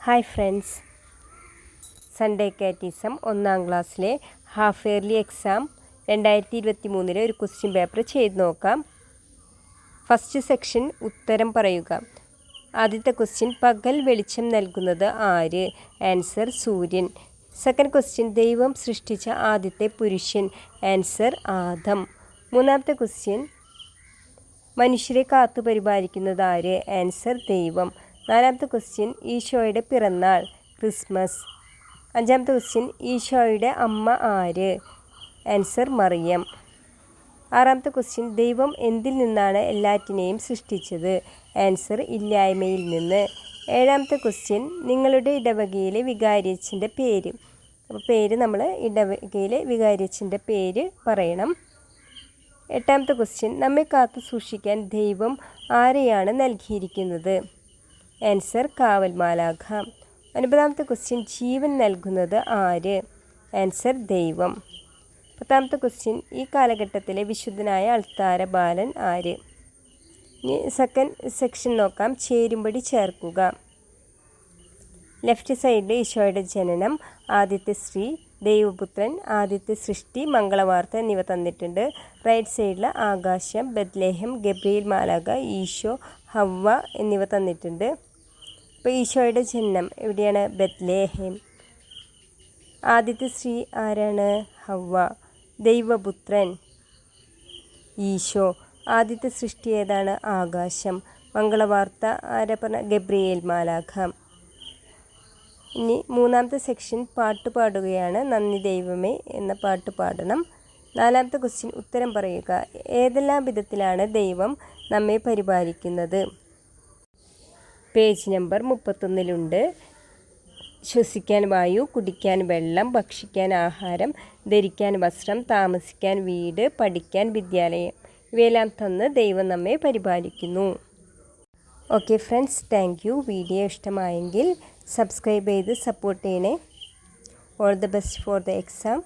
Hi friends, Sunday catechism ഒന്നാം ക്ലാസ്സിലെ half yearly exam 2023 ഒരു ക്വസ്റ്റ്യൻ പേപ്പർ ചെയ്ത് നോക്കാം. ഫസ്റ്റ് സെക്ഷൻ ഉത്തരം പറയുക. ആദ്യത്തെ ക്വസ്റ്റ്യൻ, പകൽ വെളിച്ചം നൽകുന്നത് ആര്? ആൻസർ സൂര്യൻ. സെക്കൻഡ് ക്വസ്റ്റ്യൻ, ദൈവം സൃഷ്ടിച്ച ആദ്യത്തെ പുരുഷൻ? ആൻസർ ആദം. മൂന്നാമത്തെ ക്വസ്റ്റ്യൻ, മനുഷ്യരെ കാത്തു പരിപാലിക്കുന്നത് ആര്? ആൻസർ ദൈവം. നാലാമത്തെ ക്വസ്റ്റ്യൻ, ഈശോയുടെ പിറന്നാൾ? ക്രിസ്മസ്. അഞ്ചാമത്തെ ക്വസ്റ്റ്യൻ, ഈശോയുടെ അമ്മ ആര്? ആൻസർ മറിയം. ആറാമത്തെ ക്വസ്റ്റ്യൻ, ദൈവം എന്തിൽ നിന്നാണ് എല്ലാറ്റിനെയും സൃഷ്ടിച്ചത്? ആൻസർ ഇല്ലായ്മയിൽ നിന്ന്. ഏഴാമത്തെ ക്വസ്റ്റ്യൻ, നിങ്ങളുടെ ഇടവകയിലെ വികാരിയച്ഛൻ്റെ പേര്? അപ്പോൾ നമ്മൾ ഇടവകയിലെ വികാരിയച്ഛൻ്റെ പേര് പറയണം. എട്ടാമത്തെ ക്വസ്റ്റ്യൻ, നമ്മെ കാത്തു സൂക്ഷിക്കാൻ ദൈവം ആരെയാണ് നൽകിയിരിക്കുന്നത്? ആൻസർ കാവൽ മാലാഖ. ഒൻപതാമത്തെ ക്വസ്റ്റ്യൻ, ജീവൻ നൽകുന്നത് ആര്? ആൻസർ ദൈവം. പത്താമത്തെ ക്വസ്റ്റ്യൻ, ഈ കാലഘട്ടത്തിലെ വിശുദ്ധനായ അൾത്താര ബാലൻ ആര്? ഇനി സെക്കൻഡ് സെക്ഷൻ നോക്കാം. ചേരുംപടി ചേർക്കുക. ലെഫ്റ്റ് സൈഡിൽ ഈശോയുടെ ജനനം, ആദ്യത്തെ സ്ത്രീ, ദൈവപുത്രൻ, ആദ്യത്തെ സൃഷ്ടി, മംഗളവാർത്ത എന്നിവ തന്നിട്ടുണ്ട്. റൈറ്റ് സൈഡിൽ ആകാശം, ബെത്ലേഹം, ഗബ്രിയേൽ മാലാഖ, ഈശോ, ഹവ്വ എന്നിവ തന്നിട്ടുണ്ട്. അപ്പോൾ ഈശോയുടെ ജനനം എവിടെയാണ്? ബെത്ലേഹം. ആദ്യത്തെ സ്ത്രീ ആരാണ്? ഹവ്വ. ദൈവപുത്രൻ ഈശോ. ആദ്യത്തെ സൃഷ്ടി ഏതാണ്? ആകാശം. മംഗളവാർത്ത ആരാ പറഞ്ഞ? ഗബ്രിയേൽ മാലാഖ. ഇനി മൂന്നാമത്തെ സെക്ഷൻ പാട്ട് പാടുകയാണ്. നന്ദി ദൈവമേ എന്ന പാട്ട് പാടണം. നാലാമത്തെ ക്വസ്റ്റ്യൻ, ഉത്തരം പറയുക. ഏതെല്ലാം വിധത്തിലാണ് ദൈവം നമ്മെ പരിപാലിക്കുന്നത്? പേജ് നമ്പർ 31 ശ്വസിക്കാൻ വായു, കുടിക്കാൻ വെള്ളം, ഭക്ഷിക്കാൻ ആഹാരം, ധരിക്കാൻ വസ്ത്രം, താമസിക്കാൻ വീട്, പഠിക്കാൻ വിദ്യാലയം, ഇവയെല്ലാം തന്ന് ദൈവം നമ്മെ പരിപാലിക്കുന്നു. Okay friends, thank you. Video ഇഷ്ടമായെങ്കിൽ സബ്സ്ക്രൈബ് ചെയ്ത് സപ്പോർട്ട് ചെയ്യണേ. All the best for the exam.